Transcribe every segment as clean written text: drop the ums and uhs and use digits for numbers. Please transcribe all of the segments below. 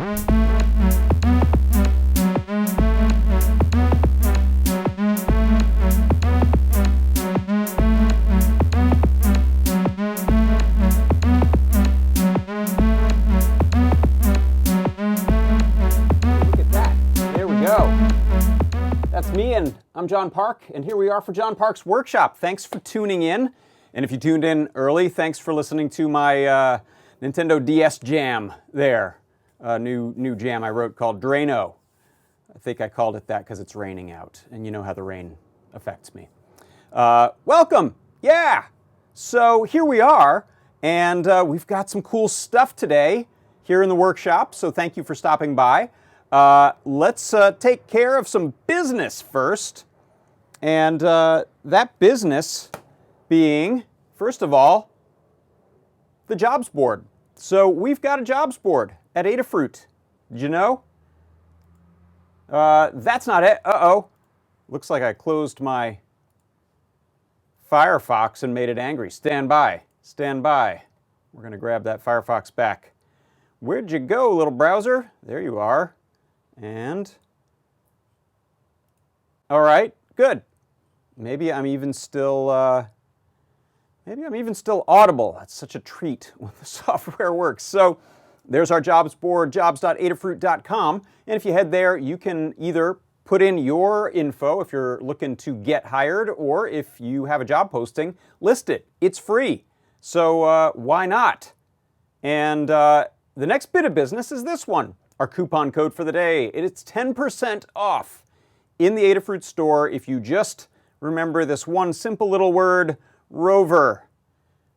I'm John Park, and here we are for John Park's Workshop. Thanks for tuning in, and if you tuned in early, thanks for listening to my Nintendo DS jam there. New jam I wrote called Drano. I think I called it that because it's raining out, and you know how the rain affects me. Welcome! Yeah! So here we are, and we've got some cool stuff today here in the workshop, so thank you for stopping by. Let's take care of some business first. And that business being, first of all, the jobs board. So we've got a jobs board at Adafruit. Did you know? That's not it. Uh-oh. Looks like I closed my Firefox and made it angry. Stand by. Stand by. We're going to grab that Firefox back. Where'd you go, little browser? There you are. And all right, good. Maybe I'm even still audible. That's such a treat when the software works. So there's our jobs board, jobs.adafruit.com. And if you head there, you can either put in your info if you're looking to get hired, or if you have a job posting, list it. It's free. So why not? And the next bit of business is this one. Our coupon code for the day. It's 10% off in the Adafruit store if you just remember this one simple little word, Rover.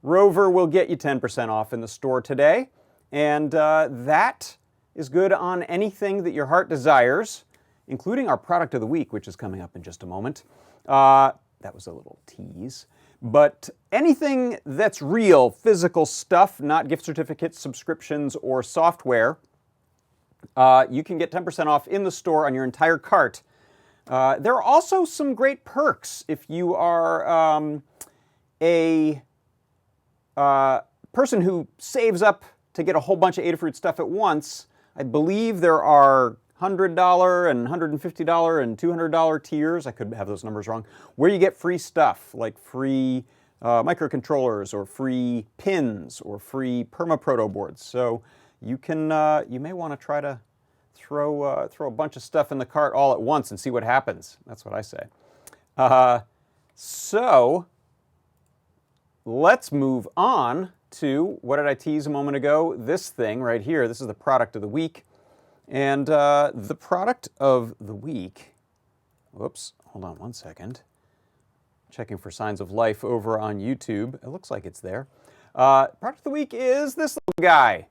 Rover will get you 10% off in the store today. And that is good on anything that your heart desires, including our product of the week, which is coming up in just a moment. That was a little tease. But anything that's real, physical stuff, not gift certificates, subscriptions, or software, you can get 10% off in the store on your entire cart. There are also some great perks if you are a person who saves up to get a whole bunch of Adafruit stuff at once. I believe there are $100 and $150 and $200 tiers, I could have those numbers wrong, where you get free stuff like free microcontrollers or free pins or free perma-proto boards. So you may want to try to throw a bunch of stuff in the cart all at once and see what happens. That's what I say. So let's move on to, what did I tease a moment ago? This thing right here. This is the product of the week. And the product of the week, whoops, hold on one second. Checking for signs of life over on YouTube. It looks like it's there. Product of the week is this little guy.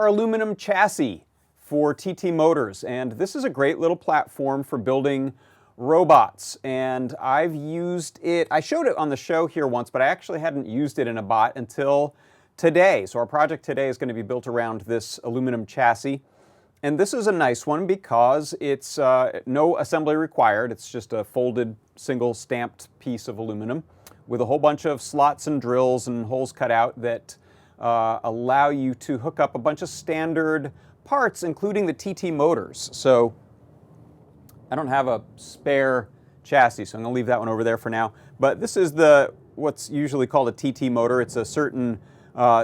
Our aluminum chassis for TT motors, and this is a great little platform for building robots, and I've used it, I showed it on the show here once, but I actually hadn't used it in a bot until today. So our project today is going to be built around this aluminum chassis, and this is a nice one because it's no assembly required. It's just a folded single stamped piece of aluminum with a whole bunch of slots and drills and holes cut out that allow you to hook up a bunch of standard parts, including the TT motors. So I don't have a spare chassis, so I'm going to leave that one over there for now. But this is what's usually called a TT motor. It's a certain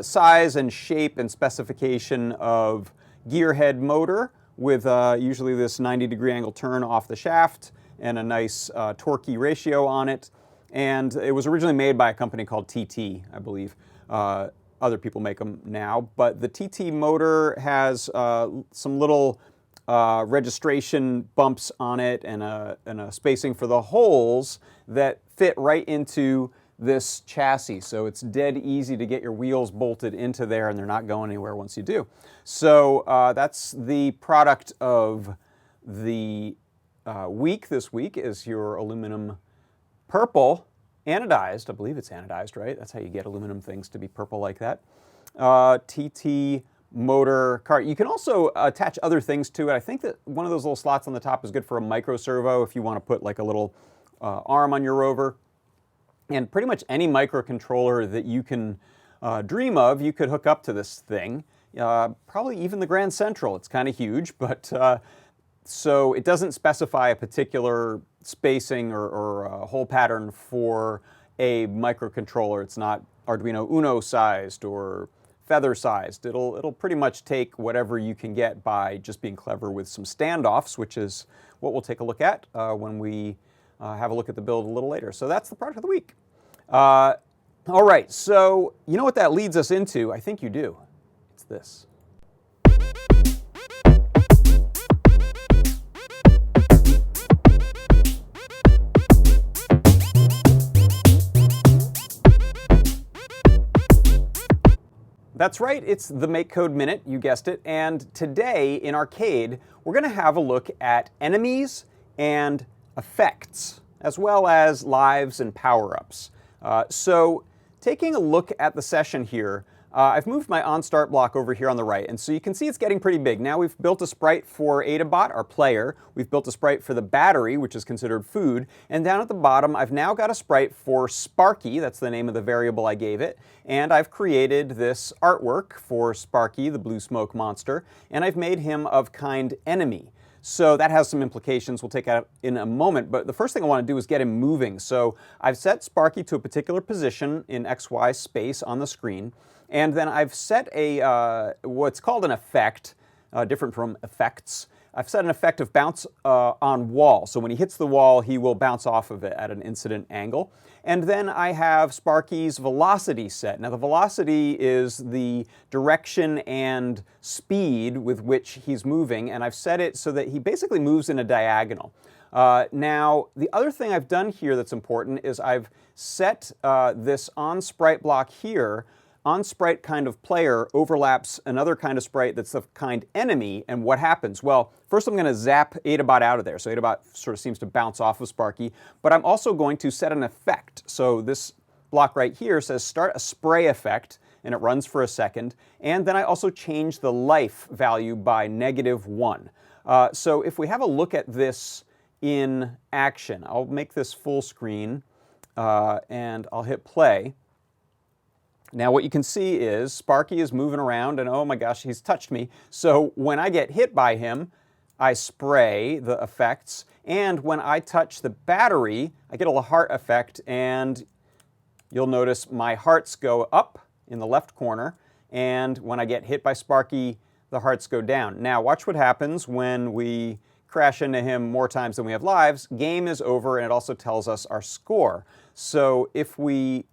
size and shape and specification of gearhead motor with usually this 90-degree angle turn off the shaft and a nice torquey ratio on it. And it was originally made by a company called TT, I believe. Other people make them now, but the TT motor has some little registration bumps on it and a spacing for the holes that fit right into this chassis. So it's dead easy to get your wheels bolted into there, and they're not going anywhere once you do. So that's the product of the week. This week is your aluminum purple anodized. I believe it's anodized, right? That's how you get aluminum things to be purple like that. TT motor cart. You can also attach other things to it. I think that one of those little slots on the top is good for a micro servo if you want to put like a little arm on your Rover. And pretty much any microcontroller that you can dream of, you could hook up to this thing. probably even the Grand Central. It's kind of huge, but so it doesn't specify a particular spacing or a hole pattern for a microcontroller. It's not Arduino Uno sized or feather sized. It'll pretty much take whatever you can get by just being clever with some standoffs, which is what we'll take a look at when we have a look at the build a little later. So that's the product of the week. All right, so you know what that leads us into? I think you do. It's this. That's right, it's the Make Code Minute, you guessed it, and today in Arcade, we're going to have a look at enemies and effects, as well as lives and power-ups. So taking a look at the session here, I've moved my OnStart block over here on the right, and so you can see it's getting pretty big. Now we've built a sprite for Adabot, our player. We've built a sprite for the battery, which is considered food. And down at the bottom, I've now got a sprite for Sparky. That's the name of the variable I gave it. And I've created this artwork for Sparky, the blue smoke monster, and I've made him of kind enemy. So that has some implications we'll take out in a moment, but the first thing I want to do is get him moving. So I've set Sparky to a particular position in XY space on the screen. And then I've set a what's called an effect, different from effects. I've set an effect of bounce on wall. So when he hits the wall, he will bounce off of it at an incident angle. And then I have Sparky's velocity set. Now the velocity is the direction and speed with which he's moving, and I've set it so that he basically moves in a diagonal. Now, the other thing I've done here that's important is I've set this on-sprite block here. On-sprite kind of player overlaps another kind of sprite that's of kind enemy, and what happens? Well, first I'm going to zap Adabot out of there, so Adabot sort of seems to bounce off of Sparky, but I'm also going to set an effect. So this block right here says start a spray effect, and it runs for a second, and then I also change the life value by -1. So if we have a look at this in action, I'll make this full screen, and I'll hit play. Now what you can see is Sparky is moving around and oh my gosh, he's touched me. So when I get hit by him, I spray the effects, and when I touch the battery, I get a little heart effect, and you'll notice my hearts go up in the left corner, and when I get hit by Sparky, the hearts go down. Now watch what happens when we crash into him more times than we have lives. Game is over, and it also tells us our score. So if we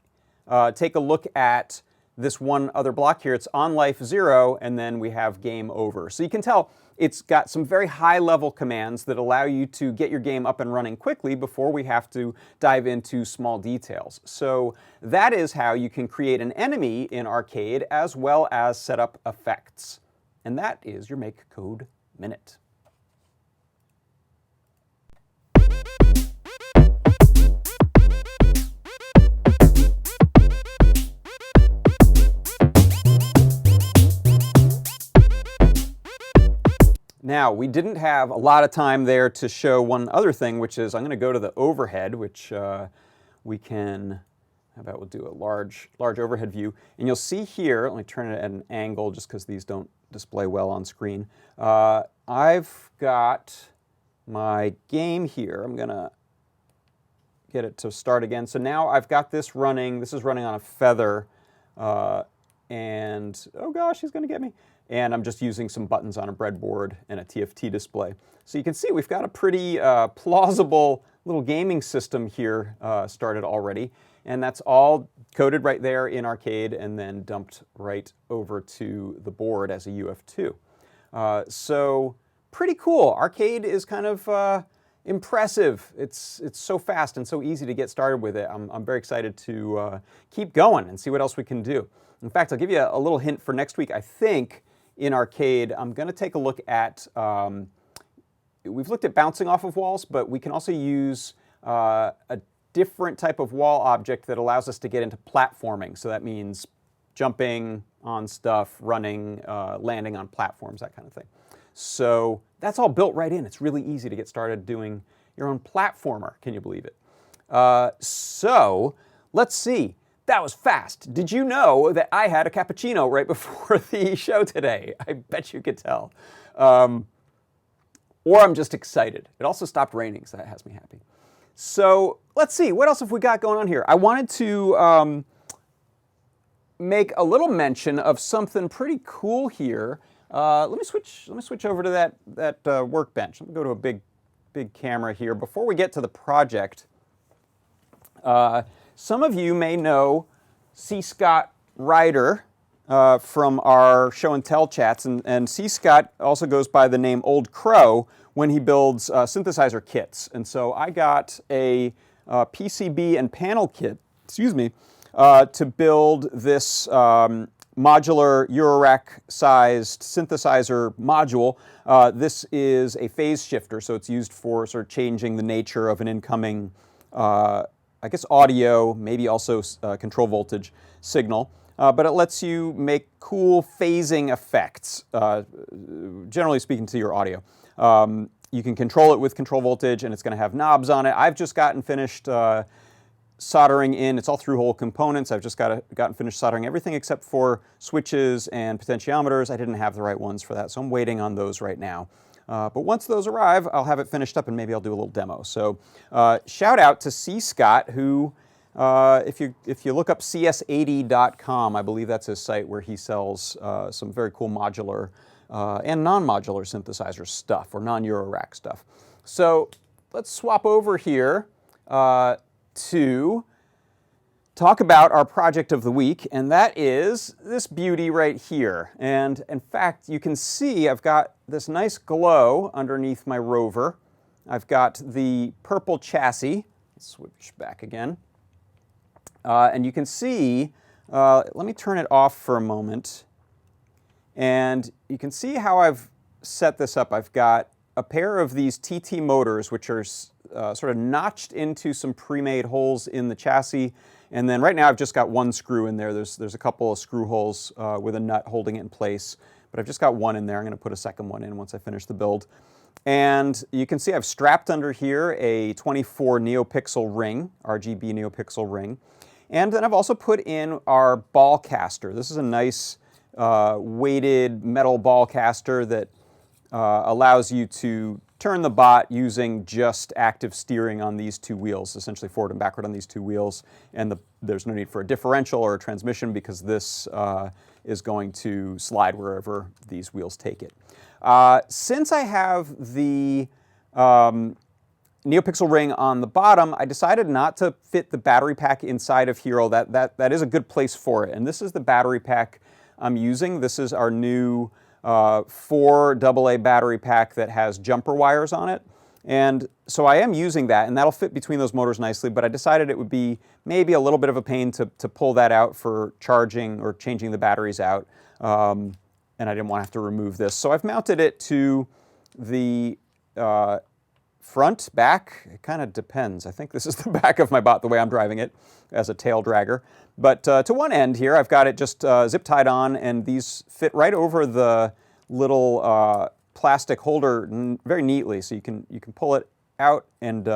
take a look at this one other block here, it's on life 0, and then we have game over. So you can tell it's got some very high-level commands that allow you to get your game up and running quickly before we have to dive into small details. So that is how you can create an enemy in Arcade as well as set up effects. And that is your Make Code Minute. Now, we didn't have a lot of time there to show one other thing, which is I'm going to go to the overhead, which we can, how about we'll do a large overhead view. And you'll see here, let me turn it at an angle just because these don't display well on screen. I've got my game here. I'm going to get it to start again. So now I've got this running. This is running on a feather. And, oh gosh, he's going to get me. And I'm just using some buttons on a breadboard and a TFT display. So you can see we've got a pretty plausible little gaming system here started already. And that's all coded right there in Arcade and then dumped right over to the board as a UF2. So pretty cool. Arcade is kind of impressive. It's so fast and so easy to get started with it. I'm very excited to keep going and see what else we can do. In fact, I'll give you a little hint for next week. I think in Arcade, I'm going to take a look at, we've looked at bouncing off of walls, but we can also use a different type of wall object that allows us to get into platforming. So that means jumping on stuff, running, landing on platforms, that kind of thing. So that's all built right in. It's really easy to get started doing your own platformer. Can you believe it? So let's see. That was fast. Did you know that I had a cappuccino right before the show today? I bet you could tell. Or I'm just excited. It also stopped raining, so that has me happy. So let's see, what else have we got going on here? I wanted to make a little mention of something pretty cool here. Let me switch over to that workbench. Let me go to a big camera here. Before we get to the project, some of you may know C. Scott Ryder from our show and tell chats, and C. Scott also goes by the name Old Crow when he builds synthesizer kits. And so I got a PCB and panel kit, to build this modular Eurorack-sized synthesizer module. This is a phase shifter, so it's used for sort of changing the nature of an incoming, I guess, audio, maybe also control voltage signal. But it lets you make cool phasing effects, generally speaking, to your audio. You can control it with control voltage, and it's going to have knobs on it. I've just gotten finished soldering in. It's all through-hole components. I've just gotten finished soldering everything except for switches and potentiometers. I didn't have the right ones for that, so I'm waiting on those right now. But once those arrive, I'll have it finished up, and maybe I'll do a little demo. So shout out to C. Scott, who, if you look up cs80.com, I believe that's his site where he sells some very cool modular and non-modular synthesizer stuff, or non-Eurorack stuff. So let's swap over here to talk about our project of the week, and that is this beauty right here. And in fact, you can see I've got this nice glow underneath my Rover. I've got the purple chassis. Let's switch back again. And you can see, let me turn it off for a moment. And you can see how I've set this up. I've got a pair of these TT motors, which are sort of notched into some pre-made holes in the chassis. And then right now I've just got one screw in there. There's a couple of screw holes with a nut holding it in place. But I've just got one in there. I'm going to put a second one in once I finish the build. And you can see I've strapped under here a 24 neopixel ring, RGB neopixel ring. And then I've also put in our ball caster. This is a nice weighted metal ball caster that allows you to turn the bot using just active steering on these two wheels, essentially forward and backward on these two wheels. And there's no need for a differential or a transmission because this is going to slide wherever these wheels take it. Since I have the neopixel ring on the bottom, I decided not to fit the battery pack inside of here. That is a good place for it. And this is the battery pack I'm using. This is our new 4 AA battery pack that has jumper wires on it. And so I am using that, and that'll fit between those motors nicely, but I decided it would be maybe a little bit of a pain to pull that out for charging or changing the batteries out. And I didn't want to have to remove this. So I've mounted it to the front, back. It kind of depends. I think this is the back of my bot, the way I'm driving it, as a tail dragger. But to one end here, I've got it just zip tied on, and these fit right over the little plastic holder very neatly. So you can pull it out and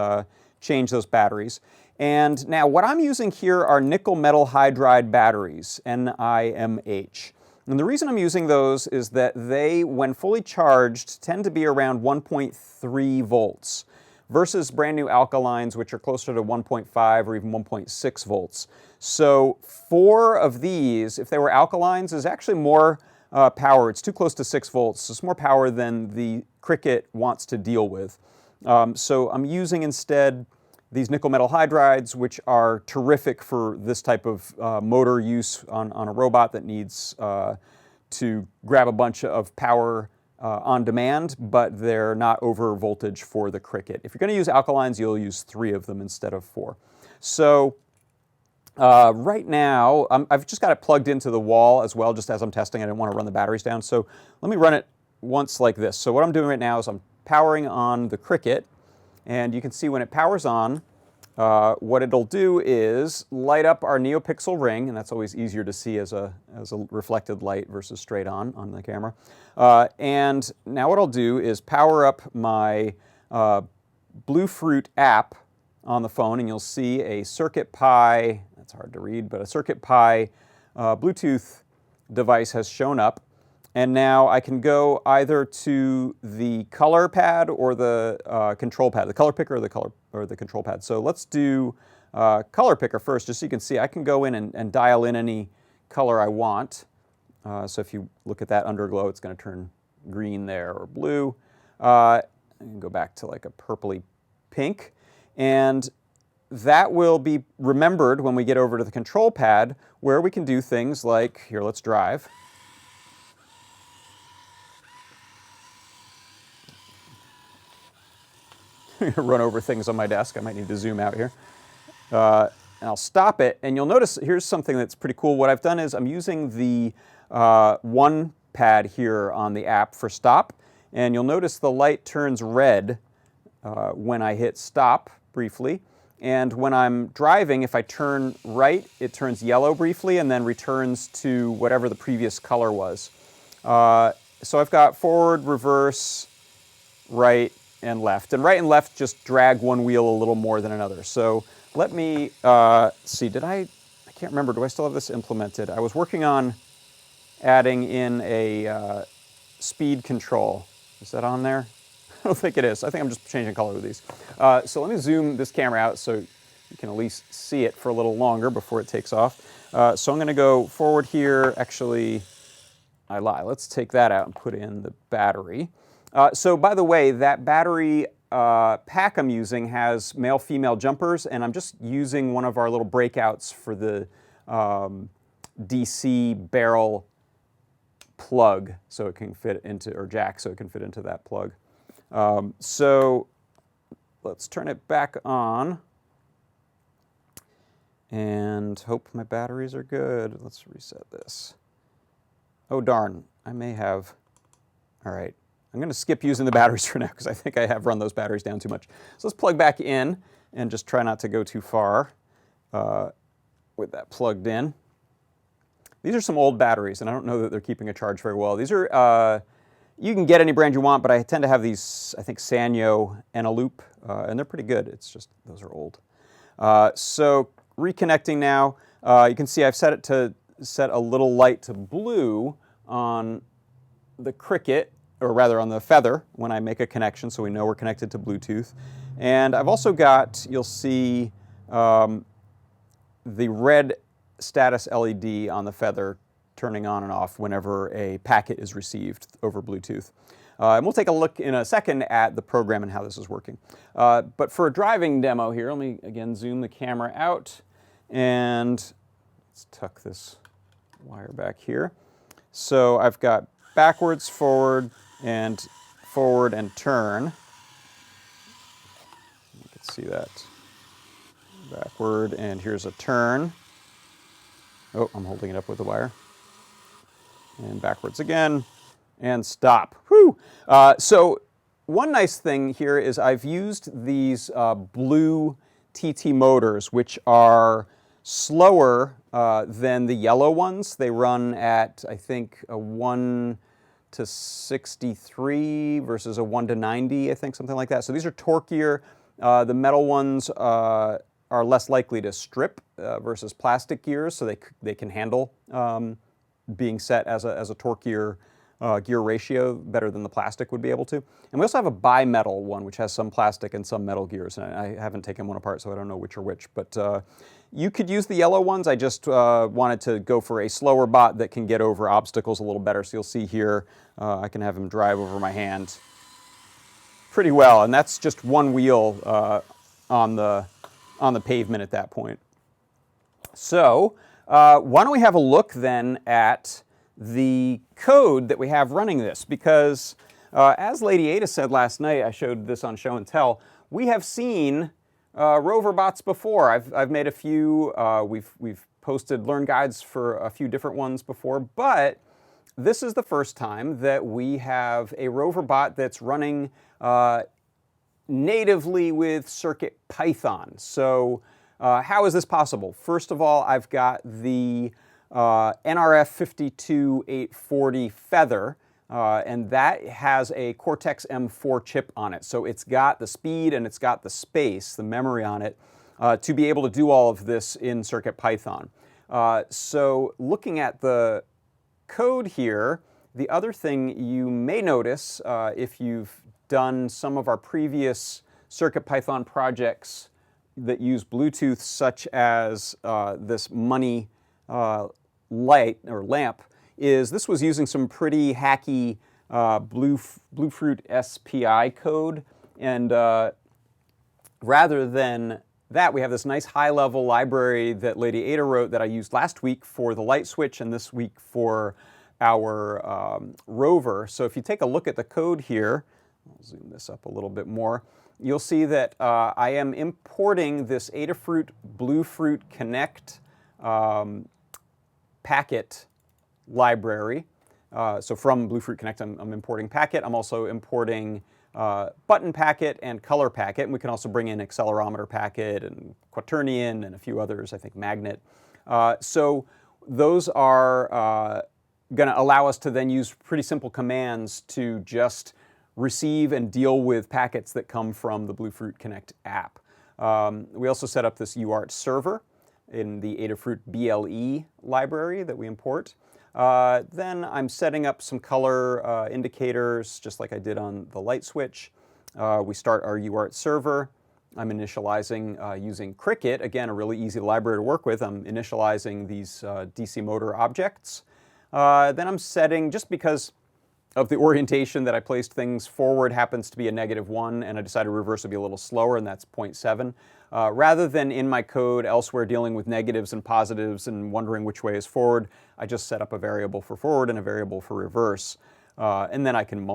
change those batteries. And now what I'm using here are nickel metal hydride batteries, NIMH. And the reason I'm using those is that they, when fully charged, tend to be around 1.3 volts versus brand new alkalines, which are closer to 1.5 or even 1.6 volts. So 4 of these, if they were alkalines, is actually more power. It's too close to 6 volts. So it's more power than the Cricut wants to deal with. So I'm using instead these nickel metal hydrides, which are terrific for this type of motor use on a robot that needs to grab a bunch of power on demand, but they're not over voltage for the Cricut. If you're going to use alkalines, you'll use 3 of them instead of 4. So right now, I've just got it plugged into the wall as well, just as I'm testing. I didn't want to run the batteries down. So let me run it once like this. So what I'm doing right now is I'm powering on the Cricut. And you can see when it powers on, what it'll do is light up our neopixel ring, and that's always easier to see as a reflected light versus straight on the camera. And now what I'll do is power up my Bluefruit app on the phone, and you'll see a CircuitPy, that's hard to read, but a CircuitPy Bluetooth device has shown up. And now I can go either to the color pad or the control pad, the color picker or the control pad. So let's do color picker first, just so you can see I can go in and dial in any color I want. So if you look at that underglow, it's going to turn green there or blue. I can go back to like a purpley pink. And that will be remembered when we get over to the control pad, where we can do things like, here, let's drive. Run over things on my desk. I might need to zoom out here. And I'll stop it, and you'll notice here's something that's pretty cool. What I've done is I'm using the one pad here on the app for stop, and you'll notice the light turns red when I hit stop briefly. And when I'm driving, if I turn right, it turns yellow briefly and then returns to whatever the previous color was. So I've got forward, reverse, right, and left. And right and left just drag one wheel a little more than another. So let me see, I can't remember, do I still have this implemented? I was working on adding in a speed control. Is that on there? I don't think it is. I think I'm just changing color with these. So let me zoom this camera out so you can at least see it for a little longer before it takes off. So I'm going to go forward here. Actually, I lie. Let's take that out and put in the battery. So by the way, that battery pack I'm using has male-female jumpers, and I'm just using one of our little breakouts for the DC barrel plug so it can fit into, or jack so it can fit into that plug. So let's turn it back on and hope my batteries are good. Let's reset this. Oh darn, I may have, all right. I'm going to skip using the batteries for now because I think I have run those batteries down too much. So let's plug back in and just try not to go too far with that plugged in. These are some old batteries, and I don't know that they're keeping a charge very well. These are, you can get any brand you want, but I tend to have these, I think, Sanyo and a loop, and they're pretty good. It's just, those are old. So reconnecting now, you can see I've set it to set a little light to blue on the Cricket, or rather on the Feather, when I make a connection, so we know we're connected to Bluetooth. And I've also got, you'll see the red status LED on the Feather turning on and off whenever a packet is received over Bluetooth. And we'll take a look in a second at the program and how this is working. But for a driving demo here, let me again zoom the camera out, and let's tuck this wire back here. So I've got backwards, forward, and turn. You can see that. Backward, and here's a turn. Oh, I'm holding it up with the wire. And backwards again, and stop. Whew! So one nice thing here is I've used these blue TT motors, which are slower than the yellow ones. They run at, I think, a 1 to 63 versus a 1 to 90, I think, something like that. So these are torqueier. The metal ones are less likely to strip versus plastic gears, so they can handle being set as a torqueier gear ratio better than the plastic would be able to. And we also have a bimetal one, which has some plastic and some metal gears. And I haven't taken one apart, so I don't know which are which. But you could use the yellow ones. I just wanted to go for a slower bot that can get over obstacles a little better. So you'll see here, I can have him drive over my hand pretty well. And that's just one wheel on the pavement at that point. So why don't we have a look then at the code that we have running this, because as Lady Ada said last night, I showed this on Show and Tell, we have seen Rover bots before. I've made a few, we've posted Learn Guides for a few different ones before, but this is the first time that we have a Rover bot that's running natively with CircuitPython. So how is this possible? First of all, I've got the NRF 52840 Feather, and that has a Cortex M4 chip on it. So it's got the speed and it's got the space, the memory on it, to be able to do all of this in CircuitPython. So looking at the code here, the other thing you may notice if you've done some of our previous CircuitPython projects that use Bluetooth, such as this money light or lamp, is this was using some pretty hacky Bluefruit SPI code, and rather than that, we have this nice high-level library that Lady Ada wrote that I used last week for the light switch and this week for our Rover. So if you take a look at the code here, I'll zoom this up a little bit more, you'll see that I am importing this Adafruit Bluefruit Connect packet library. So from Bluefruit Connect, I'm importing packet. I'm also importing button packet and color packet, and we can also bring in accelerometer packet and quaternion and a few others, I think magnet. So those are going to allow us to then use pretty simple commands to just receive and deal with packets that come from the Bluefruit Connect app. We also set up this UART server in the Adafruit BLE library that we import. Then I'm setting up some color indicators, just like I did on the light switch. We start our UART server. I'm initializing using Cricut, again, a really easy library to work with. I'm initializing these DC motor objects. Then I'm setting, just because of the orientation that I placed things forward happens to be a -1, and I decided reverse would be a little slower, and that's 0.7. Rather than in my code elsewhere dealing with negatives and positives and wondering which way is forward, I just set up a variable for forward and a variable for reverse. And then I can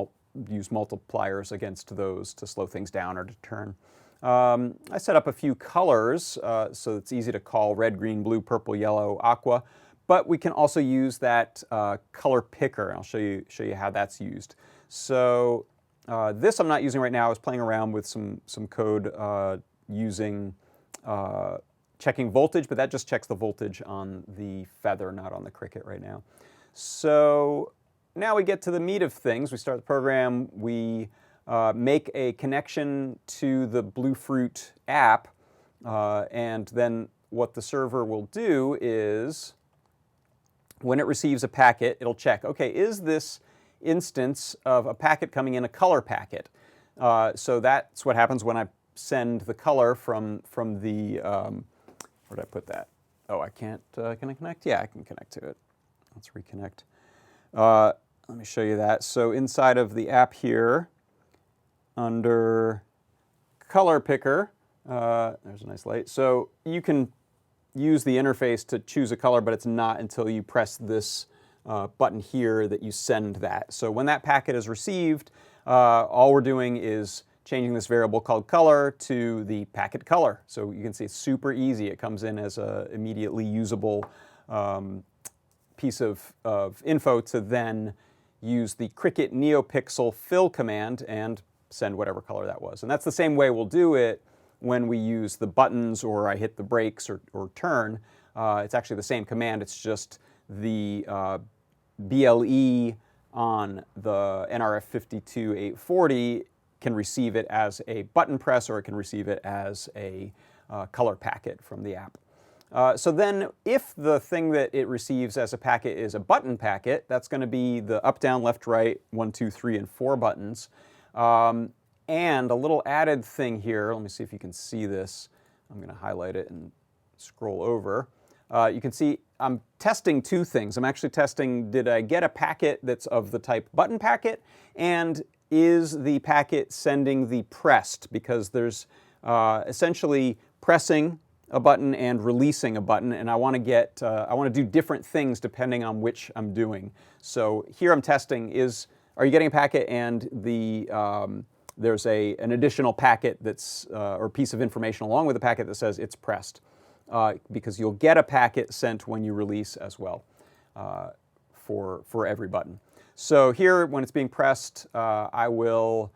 use multipliers against those to slow things down or to turn. I set up a few colors, so it's easy to call red, green, blue, purple, yellow, aqua. But we can also use that color picker, and I'll show you how that's used. So this I'm not using right now. I was playing around with some code using checking voltage, but that just checks the voltage on the Feather, not on the Cricut right now. So now we get to the meat of things. We start the program. We make a connection to the Bluefruit app, and then what the server will do is, when it receives a packet, it'll check, okay, is this instance of a packet coming in a color packet? So that's what happens when I send the color from the, where did I put that? Oh, I can't, can I connect? Yeah, I can connect to it. Let's reconnect. Let me show you that. So inside of the app here, under color picker, there's a nice light. So you can use the interface to choose a color, but it's not until you press this button here that you send that. So when that packet is received, all we're doing is changing this variable called color to the packet color. So you can see it's super easy. It comes in as a immediately usable piece of info to then use the Cricut NeoPixel fill command and send whatever color that was. And that's the same way we'll do it when we use the buttons or I hit the brakes or turn. It's actually the same command. It's just the BLE on the NRF52840 can receive it as a button press, or it can receive it as a color packet from the app. So then if the thing that it receives as a packet is a button packet, that's going to be the up, down, left, right, 1, 2, 3, and 4 buttons. And a little added thing here, let me see if you can see this. I'm going to highlight it and scroll over. You can see I'm testing two things. I'm actually testing, did I get a packet that's of the type button packet, and is the packet sending the pressed? Because there's essentially pressing a button and releasing a button, and I want to get, I want to do different things depending on which I'm doing. So here I'm testing are you getting a packet and the there's an additional packet that's, or piece of information along with the packet that says it's pressed. Because you'll get a packet sent when you release as well for every button. So here, when it's being pressed, I will,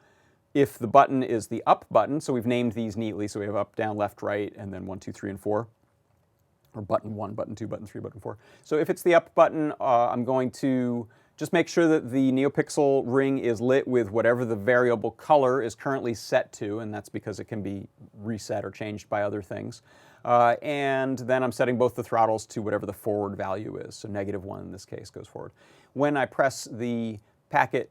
if the button is the up button, so we've named these neatly, so we have up, down, left, right, and then 1, 2, 3, and 4, or button 1, button 2, button 3, button 4. So if it's the up button, I'm going to just make sure that the NeoPixel ring is lit with whatever the variable color is currently set to, and that's because it can be reset or changed by other things. And then I'm setting both the throttles to whatever the forward value is, so -1 in this case goes forward. When I press the packet,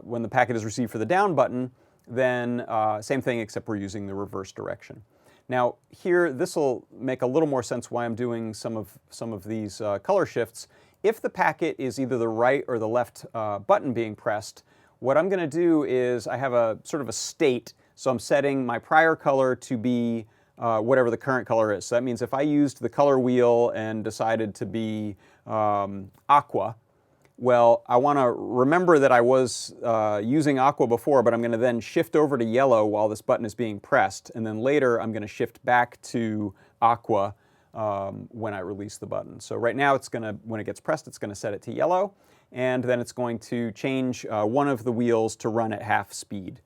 when the packet is received for the down button, then same thing except we're using the reverse direction. Now here, this will make a little more sense why I'm doing some of these color shifts. If the packet is either the right or the left button being pressed, what I'm going to do is I have a sort of a state, so I'm setting my prior color to be whatever the current color is. So that means if I used the color wheel and decided to be aqua, well, I want to remember that I was using aqua before, but I'm going to then shift over to yellow while this button is being pressed, and then later I'm going to shift back to aqua when I release the button. So right now it's going to, when it gets pressed, it's going to set it to yellow, and then it's going to change one of the wheels to run at half speed.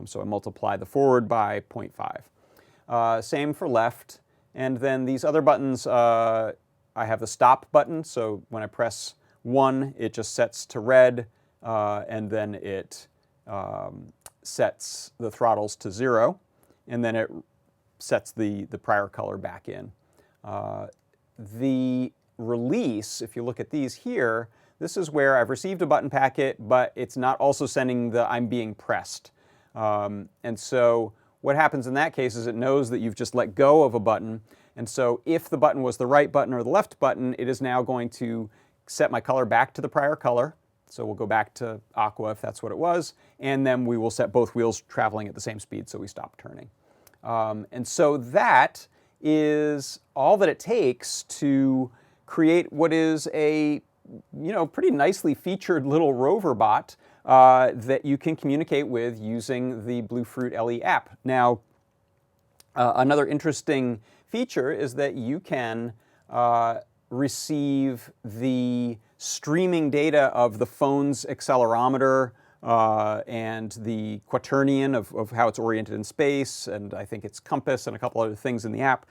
So I multiply the forward by 0.5. Same for left, and then these other buttons, I have the stop button, so when I press 1, it just sets to red, and then it sets the throttles to 0, and then it sets the prior color back in. The release, if you look at these here, this is where I've received a button packet, but it's not also sending the I'm being pressed. And so what happens in that case is it knows that you've just let go of a button, and so if the button was the right button or the left button, it is now going to set my color back to the prior color. So we'll go back to aqua if that's what it was, and then we will set both wheels traveling at the same speed so we stop turning. And so that is all that it takes to create what is a pretty nicely featured little Rover bot that you can communicate with using the Bluefruit LE app. Now, another interesting feature is that you can receive the streaming data of the phone's accelerometer and the quaternion of how it's oriented in space, and I think its compass and a couple other things in the app.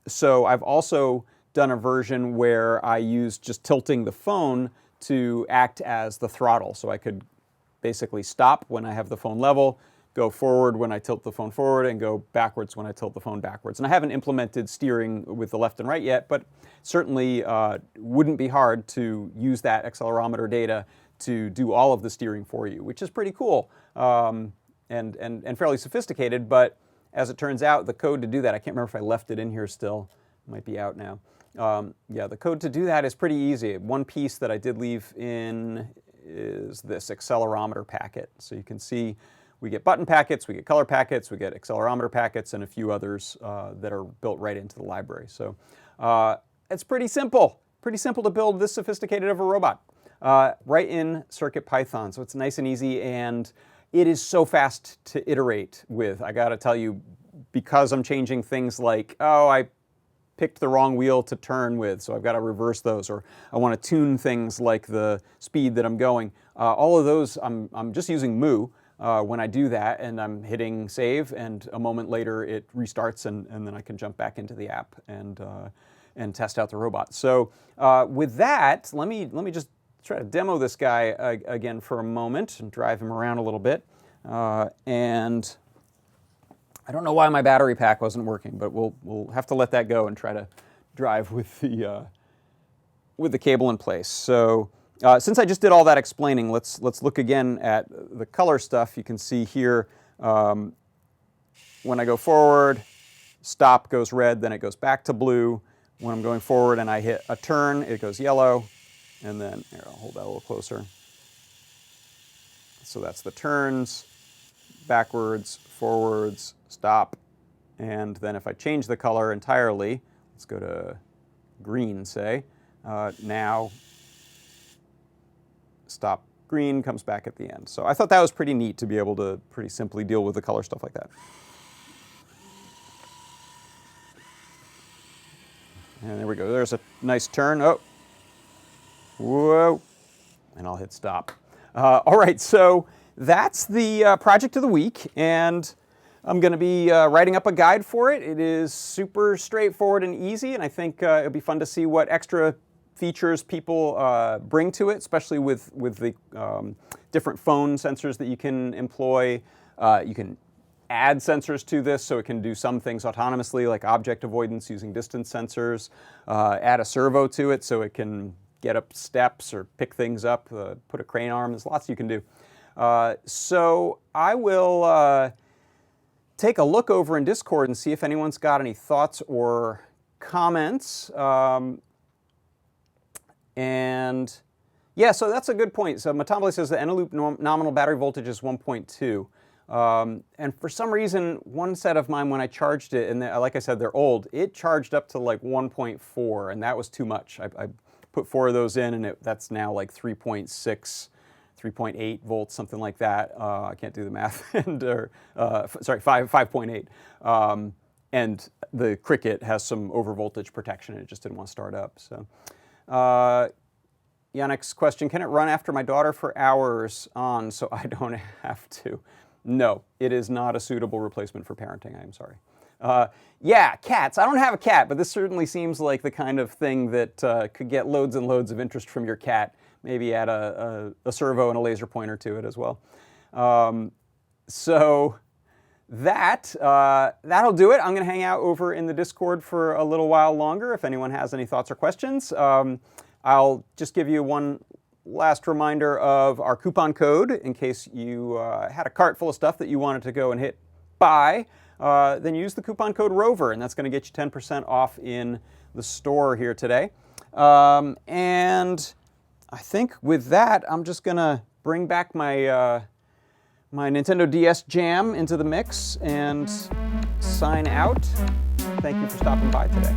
So I've also done a version where I used just tilting the phone to act as the throttle. So I could basically stop when I have the phone level, go forward when I tilt the phone forward, and go backwards when I tilt the phone backwards. And I haven't implemented steering with the left and right yet, but certainly wouldn't be hard to use that accelerometer data to do all of the steering for you, which is pretty cool and fairly sophisticated. But as it turns out, the code to do that, I can't remember if I left it in here still, it might be out now. Yeah, the code to do that is pretty easy. One piece that I did leave in is this accelerometer packet. So you can see we get button packets, we get color packets, we get accelerometer packets, and a few others that are built right into the library. So it's pretty simple to build this sophisticated of a robot right in CircuitPython. So it's nice and easy, and it is so fast to iterate with. I gotta tell you, because I'm changing things like, oh, I picked the wrong wheel to turn with, so I've got to reverse those, or I want to tune things like the speed that I'm going. All of those, I'm just using Moo when I do that, and I'm hitting save, and a moment later it restarts, and then I can jump back into the app and test out the robot. So with that, let me just try to demo this guy again for a moment and drive him around a little bit. And I don't know why my battery pack wasn't working, but we'll have to let that go and try to drive with the cable in place. So since I just did all that explaining, let's look again at the color stuff. You can see here when I go forward, stop goes red, then it goes back to blue. When I'm going forward and I hit a turn, it goes yellow, and then here, I'll hold that a little closer. So that's the turns, backwards, forwards, stop, and then if I change the color entirely, let's go to green, say, now stop green comes back at the end. So I thought that was pretty neat to be able to pretty simply deal with the color stuff like that. And there we go, there's a nice turn, oh, whoa, and I'll hit stop. All right, so that's the project of the week, and I'm going to be writing up a guide for it. It is super straightforward and easy, and I think it'll be fun to see what extra features people bring to it, especially with the different phone sensors that you can employ. You can add sensors to this so it can do some things autonomously, like object avoidance using distance sensors. Add a servo to it so it can get up steps or pick things up, put a crane arm. There's lots you can do. So I will take a look over in Discord and see if anyone's got any thoughts or comments. And yeah, so that's a good point. So Matambly says the end-of-loop nominal battery voltage is 1.2. And for some reason, one set of mine, when I charged it, and like I said, they're old, it charged up to like 1.4, and that was too much. I put 4 of those in, and that's now like 3.6, 3.8 volts, something like that. I can't do the math. And, sorry, 5.8. And the Cricket has some overvoltage protection, and it just didn't want to start up. So, Yannick's question, can it run after my daughter for hours on so I don't have to? No, it is not a suitable replacement for parenting, I am sorry. Yeah, cats. I don't have a cat, but this certainly seems like the kind of thing that could get loads and loads of interest from your cat. Maybe add a servo and a laser pointer to it as well. So that'll do it. I'm going to hang out over in the Discord for a little while longer if anyone has any thoughts or questions. I'll just give you one last reminder of our coupon code in case you had a cart full of stuff that you wanted to go and hit buy. Then use the coupon code Rover, and that's going to get you 10% off in the store here today. And I think with that, I'm just going to bring back my my Nintendo DS Jam into the mix and sign out. Thank you for stopping by today.